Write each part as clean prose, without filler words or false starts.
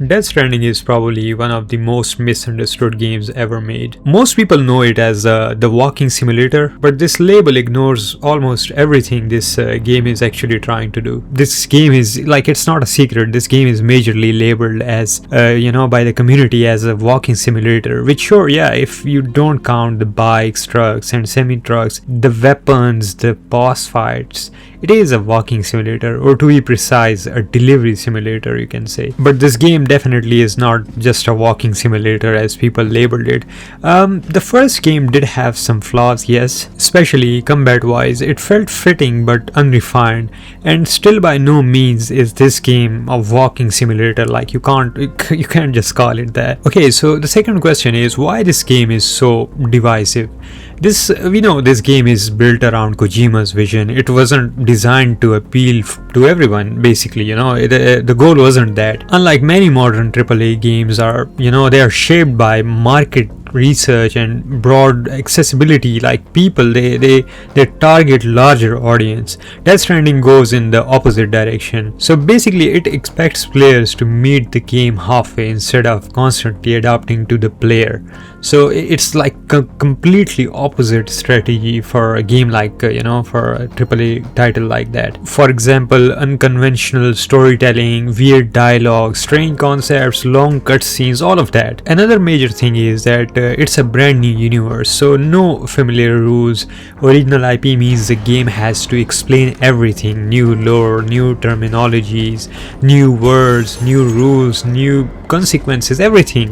Death Stranding is probably one of the most misunderstood games ever made. Most people know it as the walking simulator, but this label ignores almost everything this game is actually trying to do. This game is like, it's not a secret, this game is majorly labeled as, by the community as a walking simulator, which sure, yeah, if you don't count the bikes, trucks and semi-trucks, the weapons, the boss fights, it is a walking simulator, or to be precise, a delivery simulator, you can say. But this game definitely is not just a walking simulator as people labeled it. The first game did have some flaws, yes, especially combat wise. It felt fitting but unrefined, and still by no means is this game a walking simulator. Like, you can't just call it that. Okay, so the second question is why this game is so divisive. We know this game is built around Kojima's vision. It wasn't designed to appeal to everyone, basically, the goal wasn't that. Unlike many modern AAA games they are shaped by market research and broad accessibility. Like, people, they target larger audience. Death Stranding goes in the opposite direction. So basically it expects players to meet the game halfway instead of constantly adapting to the player. So it's like a completely opposite strategy for a game like for a AAA title like that. For example, unconventional storytelling, weird dialogue, strange concepts, long cutscenes, all of that. Another major thing is that it's a brand new universe, so no familiar rules. Original IP means the game has to explain everything: new lore, new terminologies, new words, new rules, new consequences, everything.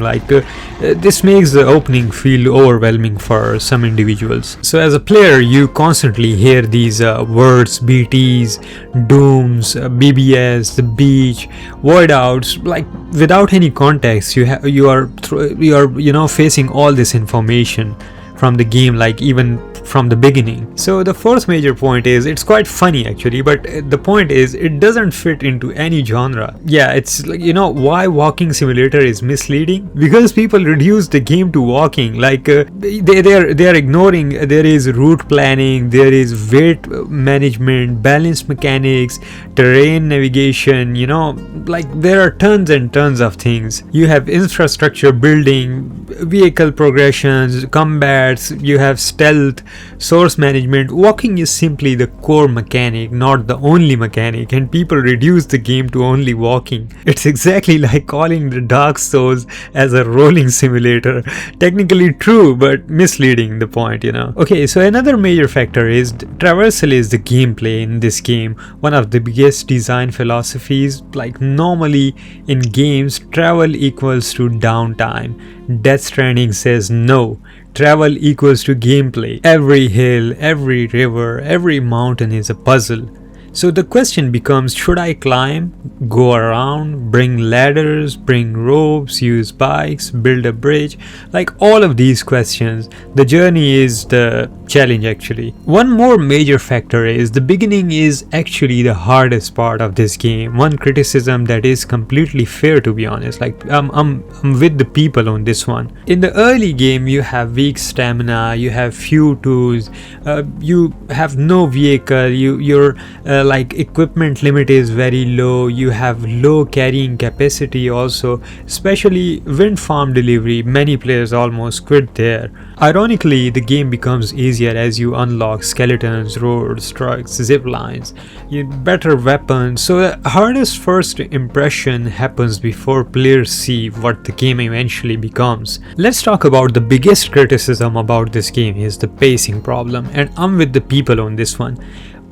This makes the opening feel overwhelming for some individuals. So as a player, you constantly hear these words: BTs, dooms, BBS, the beach, void outs. Like, without any context, you are facing all this information from the game, like even from the beginning. So the fourth major point is it's quite funny actually, but the point is it doesn't fit into any genre. Yeah, it's like, why walking simulator is misleading? Because people reduce the game to walking. Like they are ignoring there is route planning, there is weight management, balance mechanics, terrain navigation, like there are tons and tons of things. You have infrastructure building, vehicle progressions, combats, you have stealth, source management. Walking is simply the core mechanic, not the only mechanic, and people reduce the game to only walking. It's exactly like calling the Dark Souls as a rolling simulator. Technically true, but misleading the point, Okay, so another major factor is traversal is the gameplay in this game. One of the biggest design philosophies. Like, normally in games, travel equals to downtime. Death Stranding says no. Travel equals to gameplay. Every hill, every river, every mountain is a puzzle. So the question becomes, should I climb, go around, bring ladders, bring ropes, use bikes, build a bridge? Like, all of these questions, the journey is the challenge actually. One more major factor is the beginning is actually the hardest part of this game. One criticism that is completely fair, to be honest. Like, I'm with the people on this one. In the early game, you have weak stamina, you have few tools, you have no vehicle, your equipment limit is very low, you have low carrying capacity also, especially wind farm delivery. Many players almost quit there. Ironically, the game becomes easier as you unlock skeletons, roads, trucks, zip lines, better weapons. So the hardest first impression happens before players see what the game eventually becomes. Let's talk about the biggest criticism about this game is the pacing problem, and I'm with the people on this one.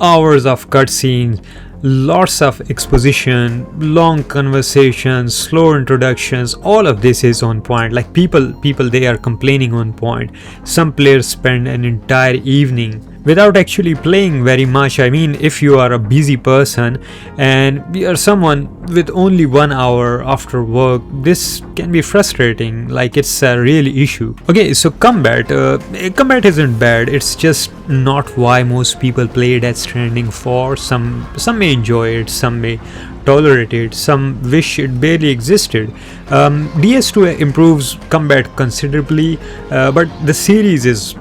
Hours of cutscenes, lots of exposition, long conversations, slow introductions, all of this is on point. Like, people they are complaining on point. Some players spend an entire evening without actually playing very much. I mean, if you are a busy person and you are someone with only 1 hour after work, this can be frustrating. Like, it's a real issue. Okay, so combat isn't bad, it's just not why most people play Death Stranding for. Some may enjoy it, some may tolerate it, some wish it barely existed. DS2 improves combat considerably, but the series is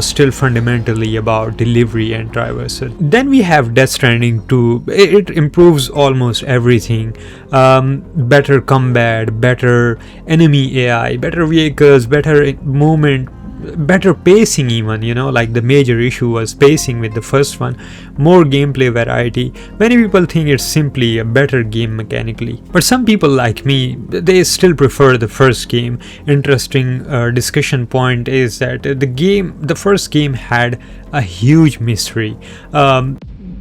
still fundamentally about delivery and traversal. Then we have Death Stranding 2. It improves almost everything. Better combat, better enemy AI, better vehicles, better movement, better pacing even, like the major issue was pacing with the first one. More gameplay variety. Many people think it's simply a better game mechanically, but some people like me, they still prefer the first game. Interesting discussion point is that the first game had a huge mystery.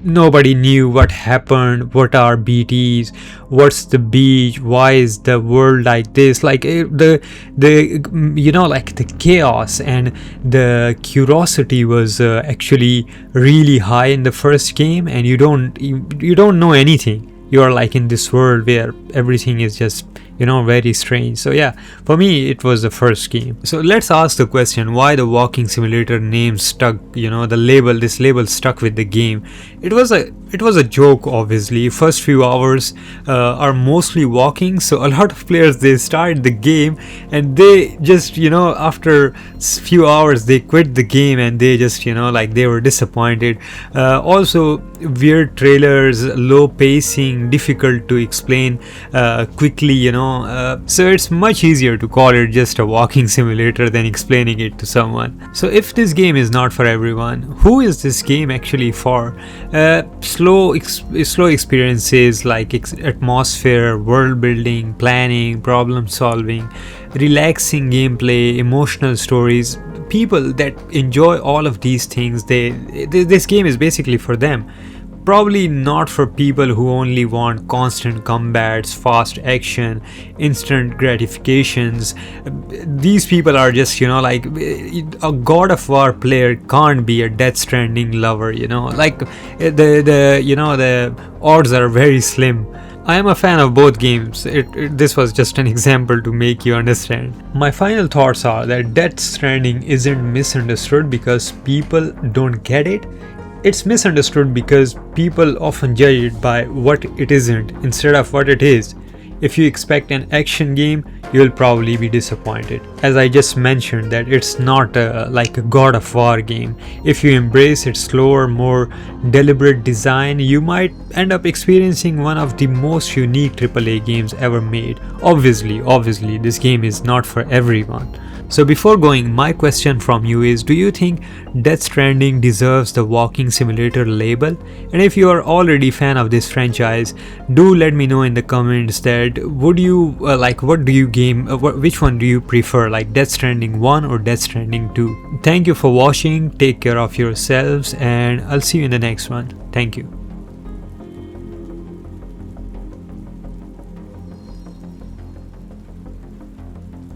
Nobody knew what happened, what are BTs, what's the beach, why is the world like this, like the like the chaos and the curiosity was actually really high in the first game, and you don't know anything. You are like in this world where everything is just very strange. So yeah, for me it was the first game. So let's ask the question, why the walking simulator name stuck, this label stuck with the game. It was a joke, obviously. First few hours are mostly walking, so a lot of players, they start the game and they just after few hours they quit the game, and they just they were disappointed. Also weird trailers, low pacing, difficult to explain quickly, so it's much easier to call it just a walking simulator than explaining it to someone. So if this game is not for everyone, who is this game actually for? Slow experiences like atmosphere, world building, planning, problem solving, relaxing gameplay, emotional stories. People that enjoy all of these things, this game is basically for them. Probably not for people who only want constant combats, fast action, instant gratifications. These people are just, a God of War player can't be a Death Stranding lover, like the odds are very slim. I am a fan of both games. This was just an example to make you understand. My final thoughts are that Death Stranding isn't misunderstood because people don't get it. It's misunderstood because people often judge it by what it isn't instead of what it is. If you expect an action game, you will probably be disappointed. As I just mentioned, that it's not like a God of War game. If you embrace its slower, more deliberate design, you might end up experiencing one of the most unique AAA games ever made. Obviously, this game is not for everyone. So before going, my question from you is, do you think Death Stranding deserves the walking simulator label? And if you are already a fan of this franchise, do let me know in the comments that would you which one do you prefer, like Death Stranding 1 or Death Stranding 2? Thank you for watching, take care of yourselves, and I'll see you in the next one. Thank you.